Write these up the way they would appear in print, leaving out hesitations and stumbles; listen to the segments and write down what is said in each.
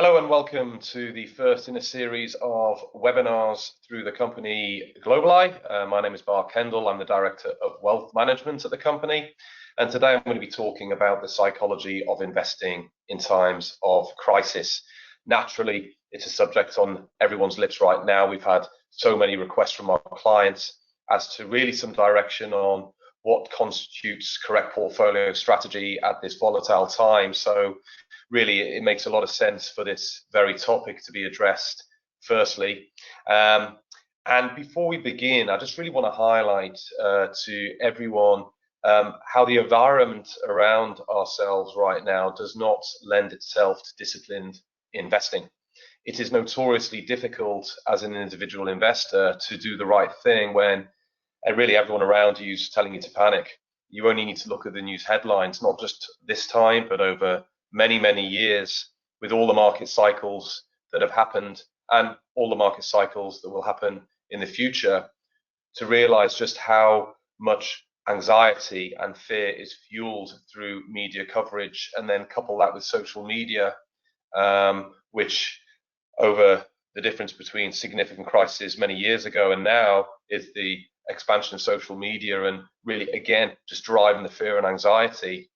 Hello and welcome to the first in a series of webinars through the company Globali. My name is Bar Kendall. I'm the Director of Wealth Management at the company. And today I'm going to be talking about the psychology of investing in times of crisis. Naturally, it's a subject on everyone's lips right now. We've had so many requests from our clients as to really some direction on what constitutes correct portfolio strategy at this volatile time. So really it makes a lot of sense for this very topic to be addressed firstly. And before we begin, I just really want to highlight to everyone how the environment around ourselves right now does not lend itself to disciplined investing. It is notoriously difficult as an individual investor to do the right thing when really everyone around you is telling you to panic. You only need to look at the news headlines, not just this time, but over many, many years, with all the market cycles that have happened and all the market cycles that will happen in the future, to realize just how much anxiety and fear is fueled through media coverage, and then couple that with social media, which over the difference between significant crises many years ago and now is the expansion of social media and really, again, just driving the fear and anxiety.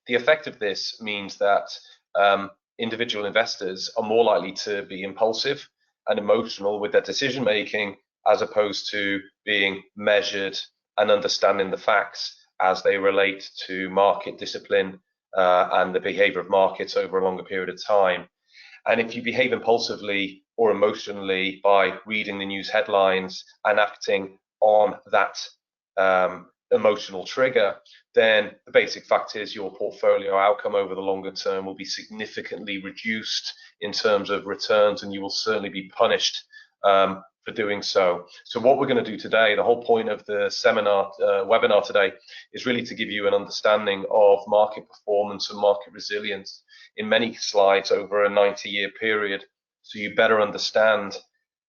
The effect of this means that individual investors are more likely to be impulsive and emotional with their decision making, as opposed to being measured and understanding the facts as they relate to market discipline and the behavior of markets over a longer period of time. And if you behave impulsively or emotionally by reading the news headlines and acting on that emotional trigger, then the basic fact is your portfolio outcome over the longer term will be significantly reduced in terms of returns, and you will certainly be punished for doing so. So what we're going to do today, the whole point of the webinar today, is really to give you an understanding of market performance and market resilience in many slides over a 90-year period, so you better understand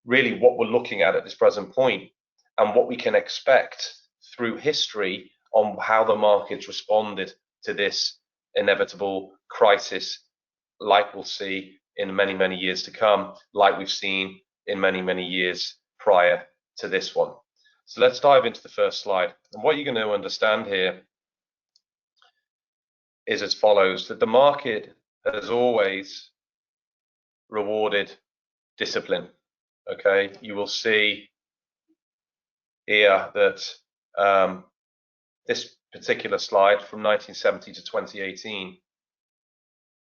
really what we're looking at this present point and what we can expect through history on how the markets responded to this inevitable crisis, like we'll see in many, many years to come, like we've seen in many, many years prior to this one. So let's dive into the first slide. And what you're going to understand here is as follows, that the market has always rewarded discipline. Okay, you will see here that this particular slide from 1970 to 2018.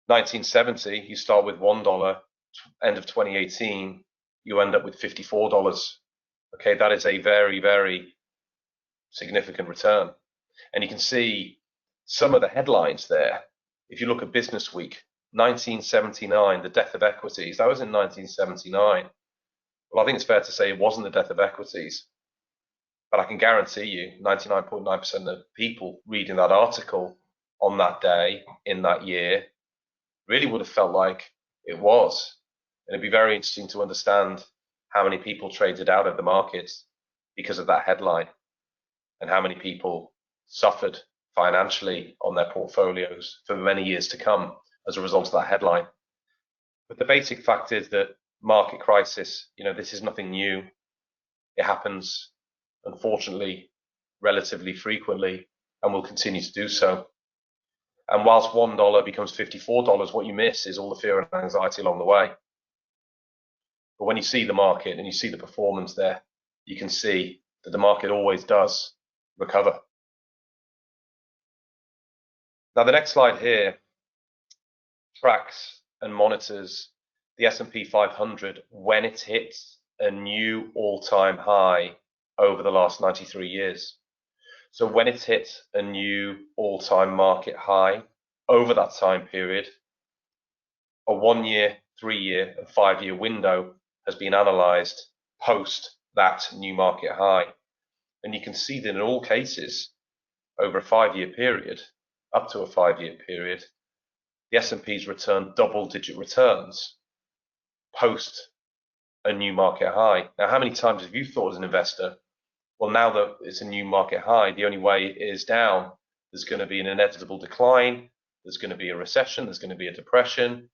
1970, you start with $1, end of 2018, you end up with $54. Okay, that is a very, very significant return. And you can see some of the headlines there. If you look at Business Week, 1979, the death of equities, that was in 1979. Well, I think it's fair to say it wasn't the death of equities. But I can guarantee you 99.9% of people reading that article on that day, in that year, really would have felt like it was. And it'd be very interesting to understand how many people traded out of the markets because of that headline, and how many people suffered financially on their portfolios for many years to come as a result of that headline. But the basic fact is that market crisis, this is nothing new. It happens, unfortunately, relatively frequently, and will continue to do so. And whilst $1 becomes $54, what you miss is all the fear and anxiety along the way. But when you see the market and you see the performance there, you can see that the market always does recover. Now, the next slide here tracks and monitors the S&P 500 when it hits a new all-time high over the last 93 years. So when it's hit a new all-time market high over that time period, a 1 year, 3 year, and 5 year window has been analyzed post that new market high. And you can see that in all cases, over a 5 year period, up to a 5 year period, the S&P's returned double-digit returns post a new market high. Now, how many times have you thought as an investor, well, now that it's a new market high, the only way is down. There's going to be an inevitable decline. There's going to be a recession. There's going to be a depression.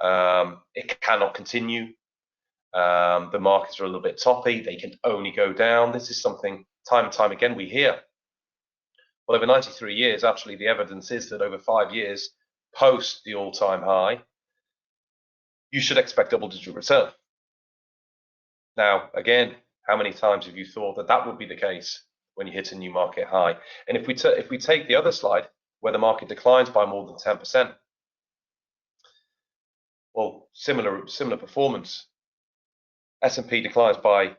It cannot continue. The markets are a little bit toppy. They can only go down. This is something time and time again we hear. Well, over 93 years, actually, the evidence is that over 5 years post the all-time high, you should expect double-digit return. Now, again, how many times have you thought that that would be the case when you hit a new market high? And if we take the other slide, where the market declines by more than 10%, well, similar performance. S&P declines by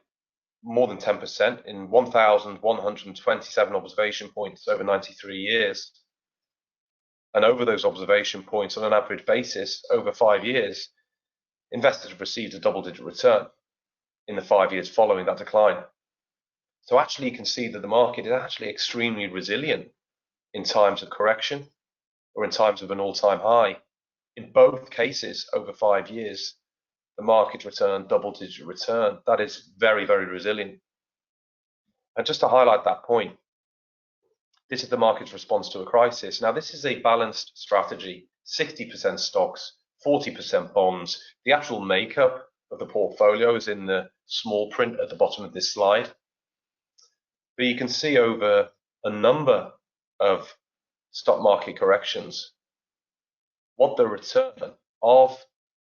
more than 10% in 1,127 observation points over 93 years. And over those observation points, on an average basis, over 5 years, investors have received a double-digit return in the 5 years following that decline. So actually, you can see that the market is actually extremely resilient in times of correction or in times of an all-time high. In both cases, over 5 years, the market returned double-digit return. That is very, very resilient. And just to highlight that point, this is the market's response to a crisis. Now, this is a balanced strategy, 60% stocks, 40% bonds. The actual makeup of the portfolio is in the small print at the bottom of this slide. But you can see over a number of stock market corrections what the return of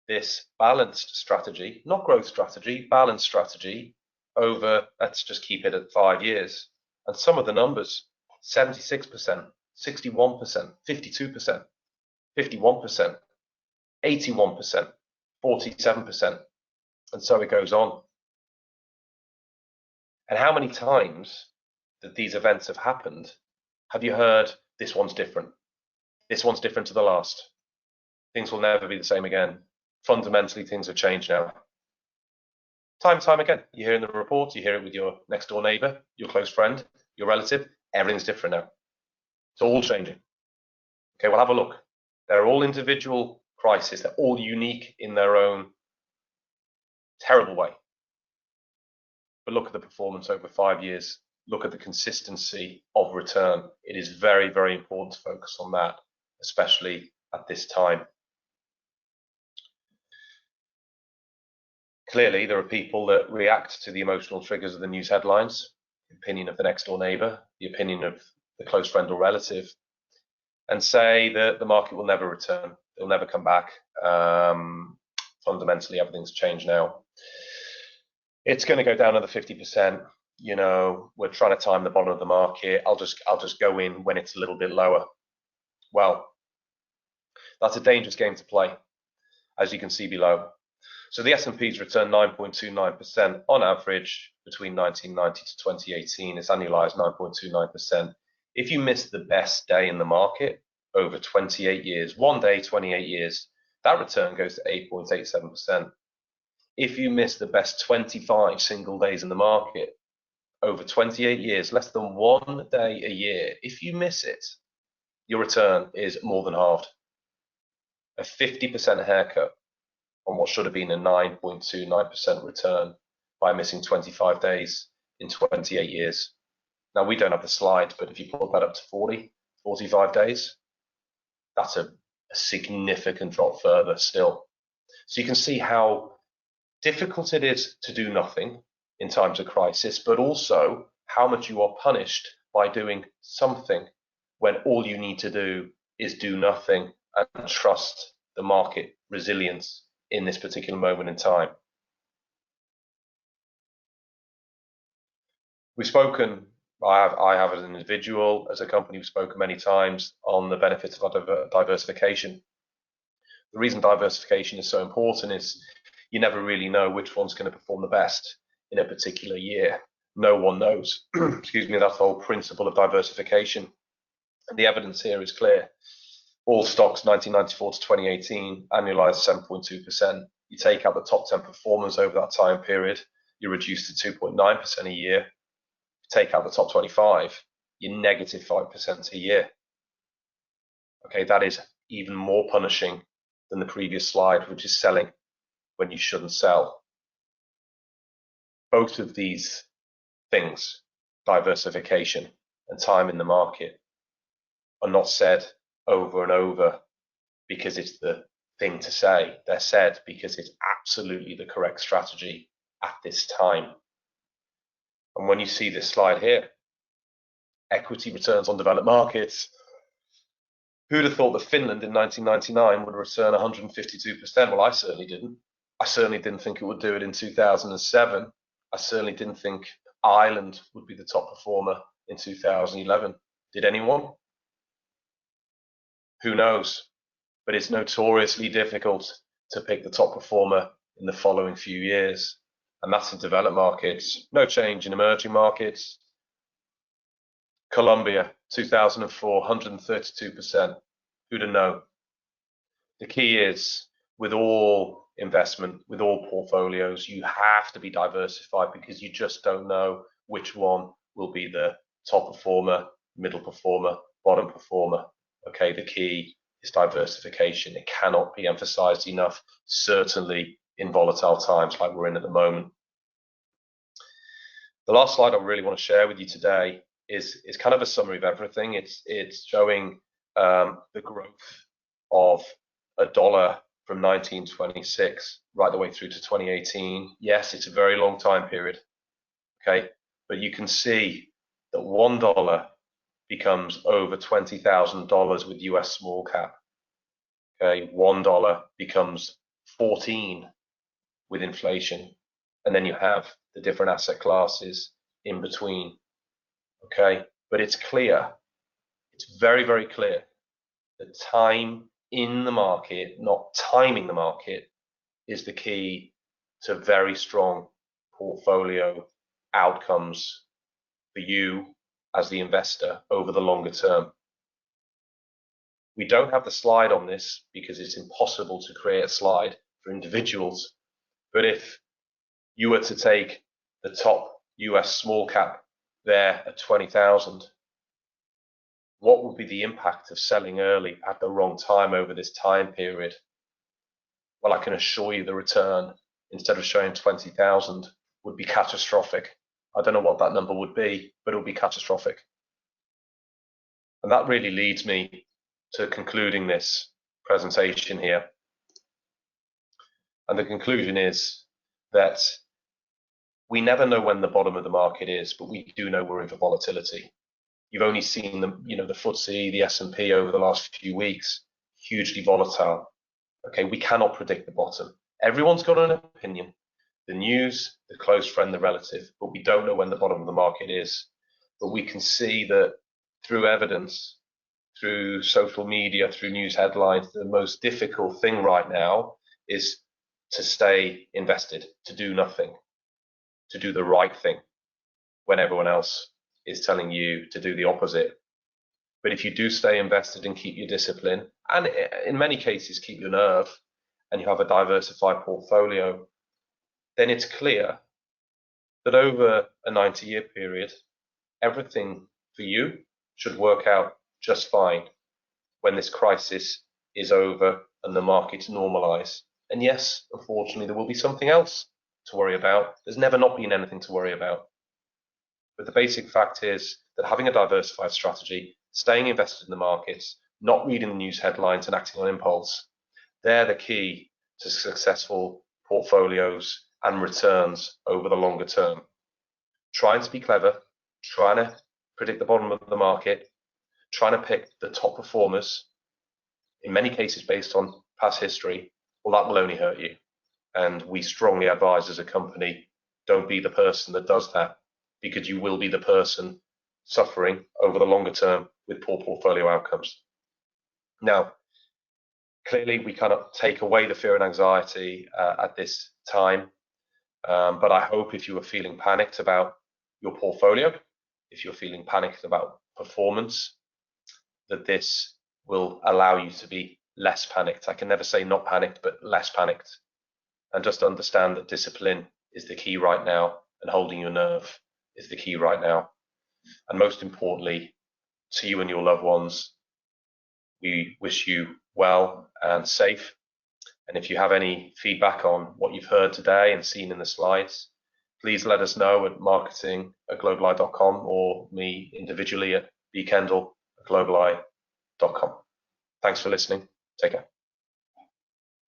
this balanced strategy, not growth strategy, balanced strategy, over, let's just keep it at 5 years. And some of the numbers, 76%, 61%, 52%, 51%, 81%, 47%, and so it goes on. And how many times that these events have happened have you heard, this one's different? This one's different to the last. Things will never be the same again. Fundamentally, things have changed now. Time and time again, you hear in the report, you hear it with your next door neighbor, your close friend, your relative, everything's different now. It's all changing. Okay, well, have a look. They're all individual crises. They're all unique in their own terrible way. But look at the performance over 5 years. Look at the consistency of return. It is very, very important to focus on that, especially at this time. Clearly, there are people that react to the emotional triggers of the news headlines, the opinion of the next door neighbor, the opinion of the close friend or relative, and say that the market will never return. It'll never come back. Fundamentally, everything's changed now. It's going to go down another 50%. You know, we're trying to time the bottom of the market. I'll just go in when it's a little bit lower. Well, that's a dangerous game to play, as you can see below. So the S&P's returned 9.29% on average between 1990 to 2018. It's annualized 9.29%. If you miss the best day in the market over 28 years, one day, 28 years, that return goes to 8.87%. If you miss the best 25 single days in the market over 28 years, less than one day a year, if you miss it, your return is more than halved. A 50% haircut on what should have been a 9.29% return by missing 25 days in 28 years. Now, we don't have the slide, but if you put that up to 40, 45 days, that's a significant drop further still. So you can see how difficult it is to do nothing in times of crisis, but also how much you are punished by doing something when all you need to do is do nothing and trust the market resilience in this particular moment in time. We've spoken, I have as an individual, as a company, we've spoken many times on the benefits of diversification. The reason diversification is so important is you never really know which one's going to perform the best in a particular year. No one knows. Excuse me, that's the whole principle of diversification. And the evidence here is clear. All stocks 1994 to 2018 annualized 7.2%. You take out the top 10 performers over that time period, you're reduced to 2.9% a year. Take out the top 25, you're negative 5% a year. Okay, that is even more punishing than the previous slide, which is selling when you shouldn't sell. Both of these things, diversification and time in the market, are not said over and over because it's the thing to say. They're said because it's absolutely the correct strategy at this time. And when you see this slide here, equity returns on developed markets, who'd have thought that Finland in 1999 would return 152%? Well, I certainly didn't. I certainly didn't think it would do it in 2007. I certainly didn't think Ireland would be the top performer in 2011. Did anyone? Who knows? But it's notoriously difficult to pick the top performer in the following few years. And that's in developed markets. No change in emerging markets. Colombia, 2004, 132%. Who'd have known? The key is, with all investment, with all portfolios, you have to be diversified because you just don't know which one will be the top performer, middle performer, bottom performer. Okay, the key is diversification. It cannot be emphasized enough, certainly in volatile times like we're in at the moment. The last slide I really want to share with you today is kind of a summary of everything. It's showing the growth of a dollar from 1926 right the way through to 2018. Yes, it's a very long time period, okay? But you can see that $1 becomes over $20,000 with US small cap. Okay, $1 becomes 14 with inflation. And then you have the different asset classes in between. Okay, but it's clear, it's very, very clear that time in the market, not timing the market, is the key to very strong portfolio outcomes for you as the investor over the longer term. We don't have the slide on this because it's impossible to create a slide for individuals. But if you were to take the top US small cap there at 20,000, what would be the impact of selling early at the wrong time over this time period? Well, I can assure you the return, instead of showing 20,000, would be catastrophic. I don't know what that number would be, but it would be catastrophic. And that really leads me to concluding this presentation here. And the conclusion is that we never know when the bottom of the market is, but we do know we're in for volatility. You've only seen the FTSE, the S&P over the last few weeks, hugely volatile. Okay, we cannot predict the bottom. Everyone's got an opinion, the news, the close friend, the relative, but we don't know when the bottom of the market is. But we can see that through evidence, through social media, through news headlines, the most difficult thing right now is to stay invested, to do nothing, to do the right thing when everyone else is telling you to do the opposite. But if you do stay invested and keep your discipline, and in many cases keep your nerve, and you have a diversified portfolio, then it's clear that over a 90-year period, everything for you should work out just fine when this crisis is over and the markets normalize. And yes, unfortunately, there will be something else to worry about. There's never not been anything to worry about. But the basic fact is that having a diversified strategy, staying invested in the markets, not reading the news headlines and acting on impulse, they're the key to successful portfolios and returns over the longer term. Trying to be clever, trying to predict the bottom of the market, trying to pick the top performers, in many cases based on past history, well, that will only hurt you. And we strongly advise as a company, don't be the person that does that, because you will be the person suffering over the longer term with poor portfolio outcomes. Now, clearly we cannot take away the fear and anxiety at this time, but I hope if you are feeling panicked about your portfolio, if you're feeling panicked about performance, that this will allow you to be less panicked. I can never say not panicked, but less panicked. And just understand that discipline is the key right now, and holding your nerve is the key right now. And most importantly, to you and your loved ones, we wish you well and safe. And if you have any feedback on what you've heard today and seen in the slides, please let us know at marketing@globaleye.com or me individually at bkendall@globaleye.com. Thanks for listening. Take care.